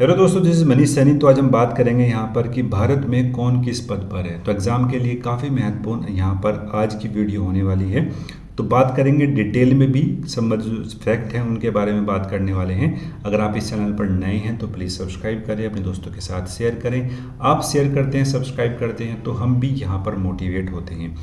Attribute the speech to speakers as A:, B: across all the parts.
A: Hello दोस्तों, this is Manish Saini. तो आज हम बात करेंगे यहाँ पर कि भारत में कौन किस पद पर है। तो एग्ज़ाम के लिए काफ़ी महत्वपूर्ण यहाँ पर आज की वीडियो होने वाली है। तो बात करेंगे डिटेल में भी, सब जो फैक्ट हैं उनके बारे में बात करने वाले हैं। अगर आप इस चैनल पर नए हैं तो प्लीज़ सब्सक्राइब करें, अपने दोस्तों के साथ शेयर करें। आप शेयर करते हैं, सब्सक्राइब करते हैं तो हम भी यहाँ पर मोटिवेट होते हैं।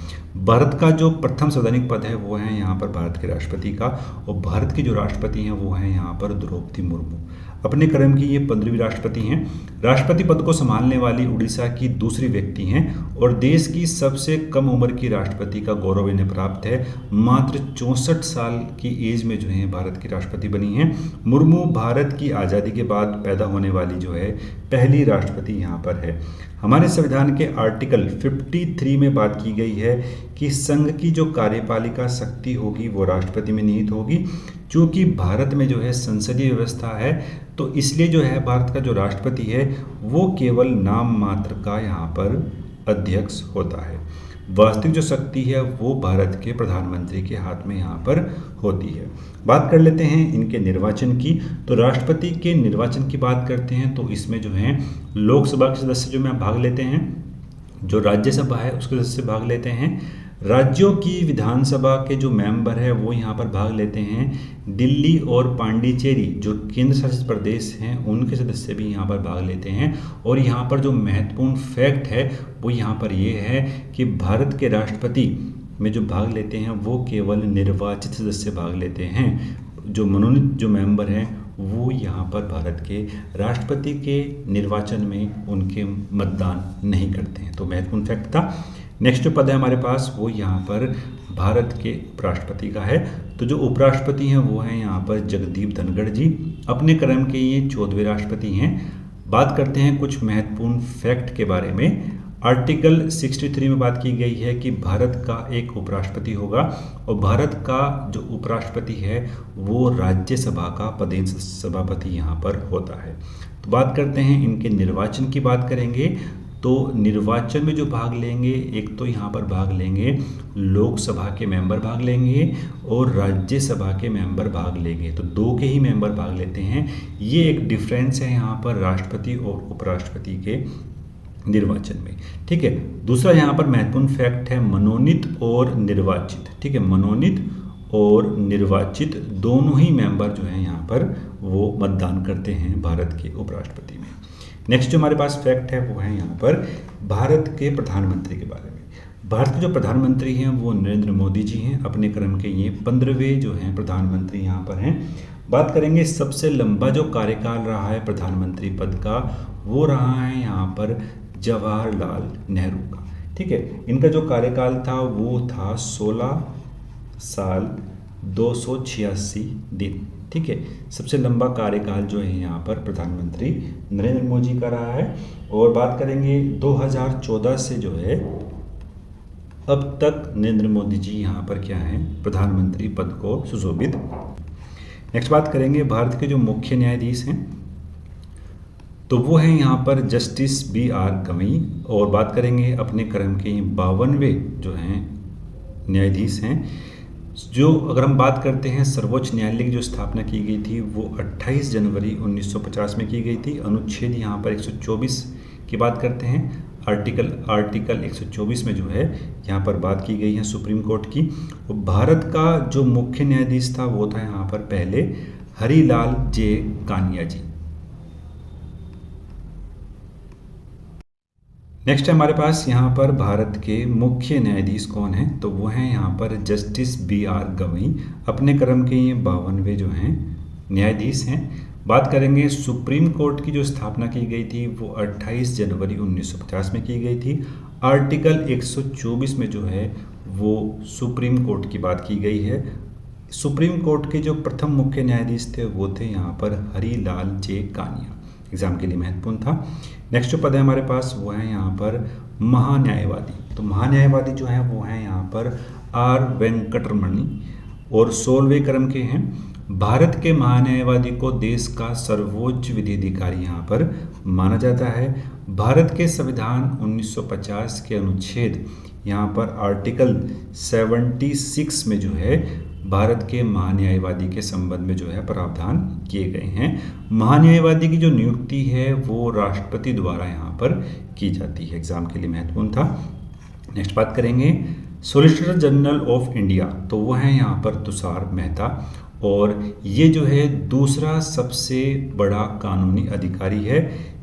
A: भारत का जो प्रथम संवैधानिक पद है वो है यहाँ पर भारत के राष्ट्रपति का, और भारत के जो राष्ट्रपति हैं वो हैं यहाँ पर द्रौपदी मुर्मू। अपने क्रम की ये 15वीं राष्ट्रपति हैं। राष्ट्रपति पद को संभालने वाली उड़ीसा की दूसरी व्यक्ति हैं और देश की सबसे कम उम्र की राष्ट्रपति का गौरव इन्हें प्राप्त है। मात्र 64 साल की एज में जो है भारत की राष्ट्रपति बनी हैं। मुर्मू भारत की आज़ादी के बाद पैदा होने वाली जो है पहली राष्ट्रपति यहाँ पर है। हमारे संविधान के आर्टिकल 53 में बात की गई है कि संघ की जो कार्यपालिका शक्ति होगी वो राष्ट्रपति में निहित होगी। चूँकि भारत में जो है संसदीय व्यवस्था है तो इसलिए जो है भारत का जो राष्ट्रपति है वो केवल नाम मात्र का यहाँ पर अध्यक्ष होता है। वास्तविक जो शक्ति है वो भारत के प्रधानमंत्री के हाथ में यहाँ पर होती है। बात कर लेते हैं इनके निर्वाचन की। तो राष्ट्रपति के निर्वाचन की बात करते हैं तो इसमें जो है लोकसभा के सदस्य जो में भाग लेते हैं, जो राज्यसभा है उसके सदस्य भाग लेते हैं, राज्यों की विधानसभा के जो मेंबर है वो यहाँ पर भाग लेते हैं, दिल्ली और पांडिचेरी जो केंद्र शासित प्रदेश हैं उनके सदस्य भी यहाँ पर भाग लेते हैं। और यहाँ पर जो महत्वपूर्ण फैक्ट है वो यहाँ पर ये है कि भारत के राष्ट्रपति में जो भाग लेते हैं वो केवल निर्वाचित सदस्य भाग लेते हैं। जो मनोनीत जो मेंबर हैं वो यहाँ पर भारत के राष्ट्रपति के निर्वाचन में उनके मतदान नहीं करते हैं। तो महत्वपूर्ण फैक्ट था। नेक्स्ट जो पद है हमारे पास वो यहाँ पर भारत के उपराष्ट्रपति का है। तो जो उपराष्ट्रपति हैं वो हैं यहाँ पर जगदीप धनखड़ जी। अपने क्रम के ये 14वें राष्ट्रपति हैं। बात करते हैं कुछ महत्वपूर्ण फैक्ट के बारे में। आर्टिकल 63 में बात की गई है कि भारत का एक उपराष्ट्रपति होगा और भारत का जो उपराष्ट्रपति है वो राज्यसभा का पदेन सभापति यहाँ पर होता है। तो बात करते हैं इनके निर्वाचन की बात करेंगे। तो निर्वाचन में जो भाग लेंगे, एक तो यहाँ पर भाग लेंगे लोकसभा के मेंबर भाग लेंगे और राज्यसभा के मेंबर भाग लेंगे। तो दो के ही मेंबर भाग लेते हैं। ये एक डिफरेंस है यहाँ पर राष्ट्रपति और उपराष्ट्रपति के निर्वाचन में। ठीक है। दूसरा यहाँ पर महत्वपूर्ण फैक्ट है मनोनीत और निर्वाचित। ठीक है, मनोनीत और निर्वाचित दोनों ही मेंबर जो हैं यहाँ पर वो मतदान करते हैं भारत के उपराष्ट्रपति में। नेक्स्ट जो हमारे पास फैक्ट है वो है यहाँ पर भारत के प्रधानमंत्री के बारे में। भारत के जो प्रधानमंत्री हैं वो नरेंद्र मोदी जी हैं। अपने क्रम के ये 15वें जो हैं प्रधानमंत्री यहाँ पर हैं। बात करेंगे सबसे लंबा जो कार्यकाल रहा है प्रधानमंत्री पद का वो रहा है यहाँ पर जवाहरलाल नेहरू का। ठीक है, इनका जो कार्यकाल था वो था 16 साल 286 दिन। ठीक है, सबसे लंबा कार्यकाल जो है यहाँ पर प्रधानमंत्री नरेंद्र मोदी का रहा है। और बात करेंगे 2014 से जो है अब तक नरेंद्र मोदी जी यहाँ पर क्या हैं प्रधानमंत्री पद को सुशोभित। नेक्स्ट बात करेंगे भारत के जो मुख्य न्यायाधीश हैं तो वो हैं यहाँ पर जस्टिस BR गवई। और बात करेंगे अपने क्रम के 52वें जो हैं न्यायाधीश हैं। जो अगर हम बात करते हैं सर्वोच्च न्यायालय की जो स्थापना की गई थी वो 28 जनवरी 1950 में की गई थी। अनुच्छेद यहाँ पर 124 की बात करते हैं। आर्टिकल 124 में जो है यहाँ पर बात की गई है सुप्रीम कोर्ट की। भारत का जो मुख्य न्यायाधीश था वो था यहाँ पर पहले हरिलाल जे कानिया जी। नेक्स्ट है हमारे पास यहाँ पर भारत के मुख्य न्यायाधीश कौन हैं तो वो हैं यहाँ पर जस्टिस BR गवई। अपने क्रम के ये 52वें जो हैं न्यायाधीश हैं। बात करेंगे सुप्रीम कोर्ट की जो स्थापना की गई थी वो 28 जनवरी 1950 में की गई थी। आर्टिकल 124 में जो है वो सुप्रीम कोर्ट की बात की गई है। सुप्रीम कोर्ट के जो प्रथम मुख्य न्यायाधीश थे वो थे यहाँ पर हरिलाल जे कानिया। एग्जाम के लिए महत्वपूर्ण था। नेक्स्ट जो पद है हमारे पास वो है यहाँ पर महान्यायवादी। तो महान्यायवादी जो है वो है यहाँ पर R वेंकटरमणि और 16वें क्रम के हैं। भारत के महान्यायवादी को देश का सर्वोच्च विधि अधिकारी यहाँ पर माना जाता है। भारत के संविधान 1950 के अनुच्छेद यहाँ पर आर्टिकल 76 में जो है भारत के महान्यायवादी के संबंध में जो है प्रावधान किए गए हैं। महान्यायवादी की जो नियुक्ति है वो राष्ट्रपति द्वारा यहाँ पर की जाती है। एग्जाम के लिए महत्वपूर्ण था। नेक्स्ट बात करेंगे सॉलिसिटर जनरल ऑफ इंडिया, तो वो है यहाँ पर तुषार मेहता, और ये जो है दूसरा सबसे बड़ा कानूनी अधिकारी है।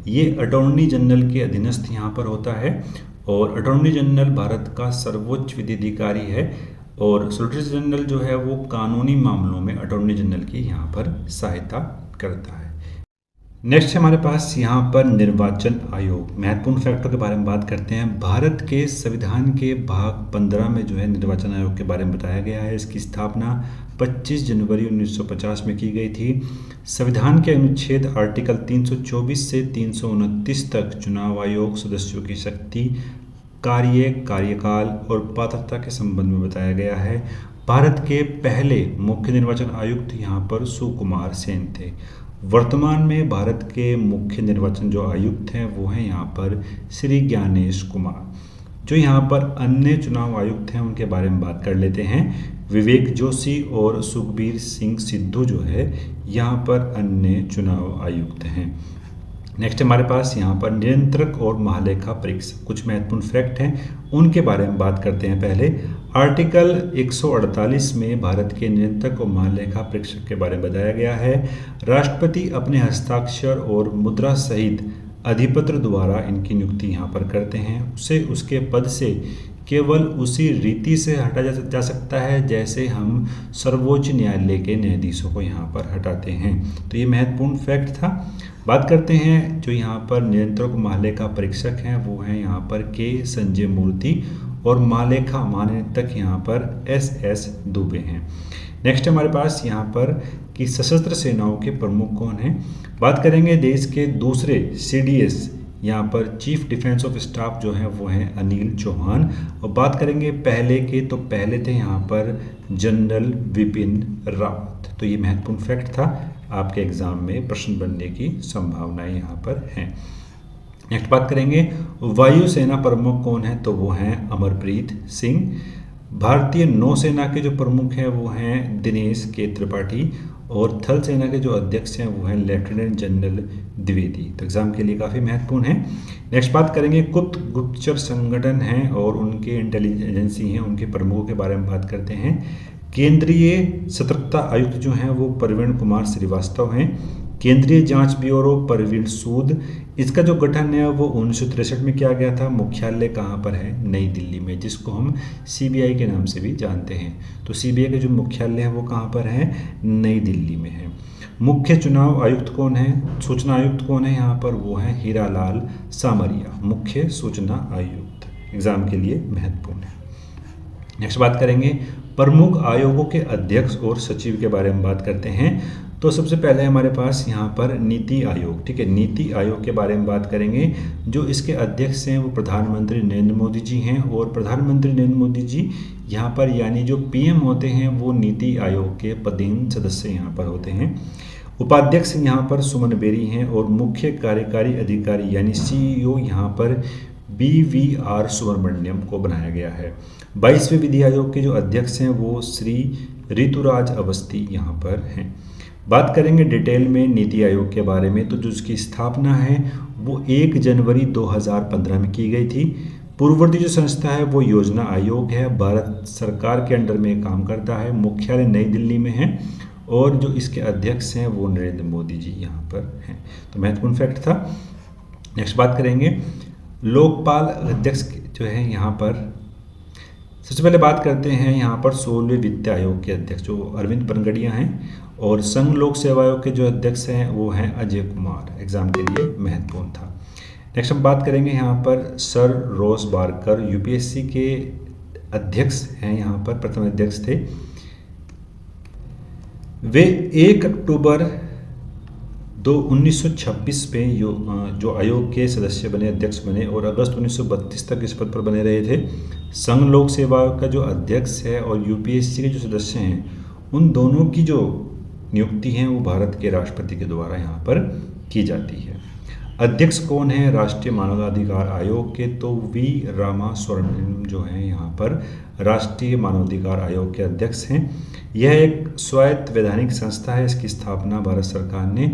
A: ये अटॉर्नी जनरल के अधीनस्थ यहाँ पर होता है, और अटॉर्नी जनरल भारत का सर्वोच्च विधि अधिकारी है, और सॉलिसिटर जनरल जो है वो कानूनी मामलों में अटॉर्नी जनरल की यहाँ पर सहायता करता है। नेक्स्ट हमारे पास यहाँ पर निर्वाचन आयोग। महत्वपूर्ण फैक्टों के बारे में बात करते हैं। भारत के संविधान के भाग 15 में जो है निर्वाचन आयोग के बारे में बताया गया है। इसकी स्थापना 25 जनवरी 1950 में की गई थी। संविधान के अनुच्छेद आर्टिकल 324 से 329 तक चुनाव आयोग सदस्यों की शक्ति, कार्य, कार्यकाल और पात्रता के संबंध में बताया गया है। भारत के पहले मुख्य निर्वाचन आयुक्त यहाँ पर सुकुमार सेन थे। वर्तमान में भारत के मुख्य निर्वाचन जो आयुक्त हैं वो हैं यहाँ पर श्री ज्ञानेश कुमार। जो यहाँ पर अन्य चुनाव आयुक्त हैं उनके बारे में बात कर लेते हैं। विवेक जोशी और सुखबीर सिंह सिद्धू जो है यहाँ पर अन्य चुनाव आयुक्त हैं। नेक्स्ट हमारे पास यहाँ पर नियंत्रक और महालेखा परीक्षक, कुछ महत्वपूर्ण फैक्ट हैं उनके बारे में बात करते हैं। पहले आर्टिकल 148 में भारत के नियंत्रक और महालेखा परीक्षक के बारे में बताया गया है। राष्ट्रपति अपने हस्ताक्षर और मुद्रा सहित अधिपत्र द्वारा इनकी नियुक्ति यहाँ पर करते हैं। उसे उसके पद से केवल उसी रीति से हटा जा सकता है जैसे हम सर्वोच्च न्यायालय के न्यायाधीशों को यहाँ पर हटाते हैं। तो ये महत्वपूर्ण फैक्ट था। बात करते हैं जो यहाँ पर नियंत्रक महालेखा परीक्षक हैं वो हैं यहाँ पर के संजय मूर्ति, और महालेखा महानियंत्रक यहाँ पर एस दुबे हैं। नेक्स्ट हमारे पास यहाँ पर कि सशस्त्र सेनाओं के प्रमुख कौन हैं। बात करेंगे देश के दूसरे CDS यहाँ पर चीफ डिफेंस ऑफ स्टाफ जो हैं वो हैं अनिल चौहान। और बात करेंगे पहले के, तो पहले थे यहाँ पर जनरल विपिन रावत। तो ये महत्वपूर्ण फैक्ट था, आपके एग्जाम में प्रश्न बनने की संभावनाएं यहाँ पर हैं। नेक्स्ट बात करेंगे वायुसेना प्रमुख कौन है, तो वो हैं अमरप्रीत सिंह। भारतीय नौसेना के जो प्रमुख हैं वो हैं दिनेश के त्रिपाठी, और थल सेना के जो अध्यक्ष हैं वो हैं लेफ्टिनेंट जनरल द्विवेदी। तो एग्जाम के लिए काफ़ी महत्वपूर्ण है। नेक्स्ट बात करेंगे गुप्तचर संगठन हैं और उनके इंटेलिजेंस एजेंसी हैं, उनके प्रमुखों के बारे में बात करते हैं। केंद्रीय सतर्कता आयुक्त जो हैं वो प्रवीण कुमार श्रीवास्तव हैं। केंद्रीय जांच ब्यूरो परवीन सूद। इसका जो गठन है वो 1963 में किया गया था। मुख्यालय कहाँ पर है, नई दिल्ली में, जिसको हम CBI के नाम से भी जानते हैं। तो CBI का जो मुख्यालय है वो कहाँ पर है, नई दिल्ली में है। मुख्य चुनाव आयुक्त कौन है, सूचना आयुक्त कौन है यहाँ पर, वो है हीरालाल सामरिया, मुख्य सूचना आयुक्त। एग्जाम के लिए महत्वपूर्ण है। नेक्स्ट बात करेंगे प्रमुख आयोगों के अध्यक्ष और सचिव के बारे में बात करते हैं। तो सबसे पहले हमारे पास यहाँ पर नीति आयोग, ठीक है, नीति आयोग के बारे में बात करेंगे। जो इसके अध्यक्ष हैं वो प्रधानमंत्री नरेंद्र मोदी जी हैं, और प्रधानमंत्री नरेंद्र मोदी जी यहाँ पर यानी जो PM होते हैं वो नीति आयोग के पदेन सदस्य यहाँ पर होते हैं। उपाध्यक्ष यहाँ पर सुमन बेरी हैं, और मुख्य कार्यकारी अधिकारी यानी CEO यहाँ पर BVR सुब्रमण्यम को बनाया गया है। 22वें विधि आयोग के जो अध्यक्ष हैं वो श्री ऋतुराज अवस्थी यहाँ पर हैं। बात करेंगे डिटेल में नीति आयोग के बारे में। तो जो उसकी स्थापना है वो 1 जनवरी 2015 में की गई थी। पूर्ववर्ती जो संस्था है वो योजना आयोग है, भारत सरकार के अंडर में काम करता है। मुख्यालय नई दिल्ली में है, और जो इसके अध्यक्ष हैं वो नरेंद्र मोदी जी यहाँ पर हैं। तो महत्वपूर्ण फैक्ट था। नेक्स्ट बात करेंगे लोकपाल अध्यक्ष जो है यहाँ पर। सबसे पहले बात करते हैं यहाँ पर 16वें वित्त आयोग के अध्यक्ष जो अरविंद पनगड़िया हैं, और संघ लोक सेवा आयोग के जो अध्यक्ष हैं वो हैं अजय कुमार। एग्जाम के लिए महत्वपूर्ण था। नेक्स्ट हम बात करेंगे यहाँ पर सर रोस बारकर, UPSC के अध्यक्ष हैं, यहाँ पर प्रथम अध्यक्ष थे। वे 1 अक्टूबर 1926 में जो आयोग के सदस्य बने, अध्यक्ष बने, और अगस्त 1932 तक इस पद पर बने रहे थे। संघ लोक सेवा आयोग का जो अध्यक्ष है और UPSC के जो सदस्य हैं उन दोनों की जो नियुक्ति है वो भारत के राष्ट्रपति के द्वारा यहाँ पर की जाती है। अध्यक्ष कौन है राष्ट्रीय मानवाधिकार आयोग के? तो वी रामास्वामी जो हैं यहाँ पर राष्ट्रीय मानवाधिकार आयोग के अध्यक्ष हैं। यह एक स्वायत्त वैधानिक संस्था है। इसकी स्थापना भारत सरकार ने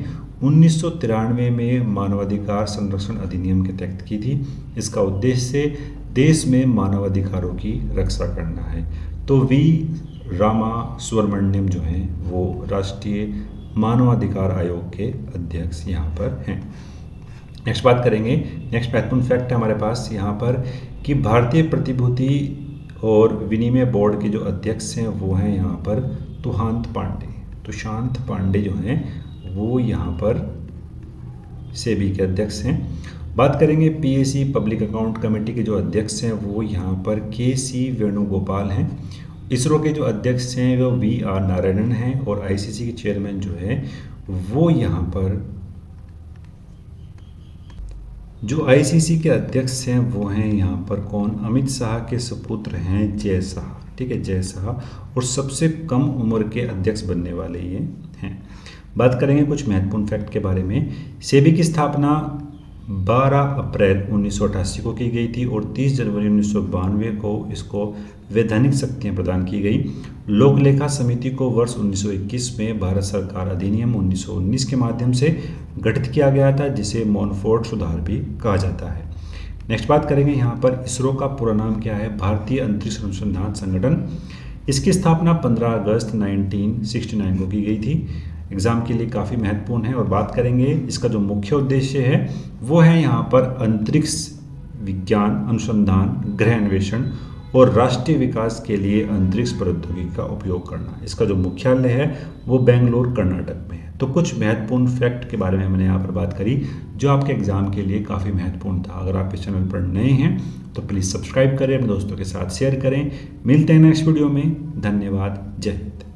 A: 1993 में मानवाधिकार संरक्षण अधिनियम के तहत की थी। इसका उद्देश्य देश में मानवाधिकारों की रक्षा करना है। तो वी रामास्वामी जो हैं वो राष्ट्रीय मानवाधिकार आयोग के अध्यक्ष यहाँ पर हैं। नेक्स्ट बात करेंगे, नेक्स्ट महत्वपूर्ण फैक्ट है हमारे पास यहाँ पर कि भारतीय प्रतिभूति और विनिमय बोर्ड के जो अध्यक्ष हैं वो हैं यहाँ पर तुषांत पांडे जो हैं वो यहाँ पर सेबी के अध्यक्ष हैं। बात करेंगे पीएसी पब्लिक अकाउंट कमेटी के जो अध्यक्ष हैं वो यहाँ पर के.सी. वेणुगोपाल हैं। इसरो के जो अध्यक्ष हैं वो वी.आर. नारायणन हैं और आईसीसी के चेयरमैन जो है वो यहाँ पर जो आईसीसी के अध्यक्ष हैं वो हैं यहाँ पर कौन? अमित शाह के सुपुत्र हैं जय शाह। ठीक है, जय शाह, और सबसे कम उम्र के अध्यक्ष बनने वाले ये हैं। बात करेंगे कुछ महत्वपूर्ण फैक्ट के बारे में। सेबी की स्थापना 12 अप्रैल 1988 को की गई थी और 30 जनवरी 1992 को इसको वैधानिक शक्तियाँ प्रदान की गई। लोक लेखा समिति को वर्ष 1921 में भारत सरकार अधिनियम 1919 के माध्यम से गठित किया गया था, जिसे मोनफोर्ड सुधार भी कहा जाता है। नेक्स्ट बात करेंगे यहाँ पर इसरो का पूरा नाम क्या है? भारतीय अंतरिक्ष अनुसंधान संगठन। इसकी स्थापना 15 अगस्त 1969 को की गई थी। एग्जाम के लिए काफ़ी महत्वपूर्ण है। और बात करेंगे इसका जो मुख्य उद्देश्य है वो है यहाँ पर अंतरिक्ष विज्ञान अनुसंधान, ग्रह अन्वेषण और राष्ट्रीय विकास के लिए अंतरिक्ष प्रौद्योगिकी का उपयोग करना। इसका जो मुख्यालय है वो बेंगलोर कर्नाटक में है। तो कुछ महत्वपूर्ण फैक्ट के बारे में मैंने यहाँ पर बात करी जो आपके एग्जाम के लिए काफ़ी महत्वपूर्ण था। अगर आप इस चैनल पर नए हैं तो प्लीज़ सब्सक्राइब करें, अपने दोस्तों के साथ शेयर करें। मिलते हैं नेक्स्ट वीडियो में। धन्यवाद। जय हिंद।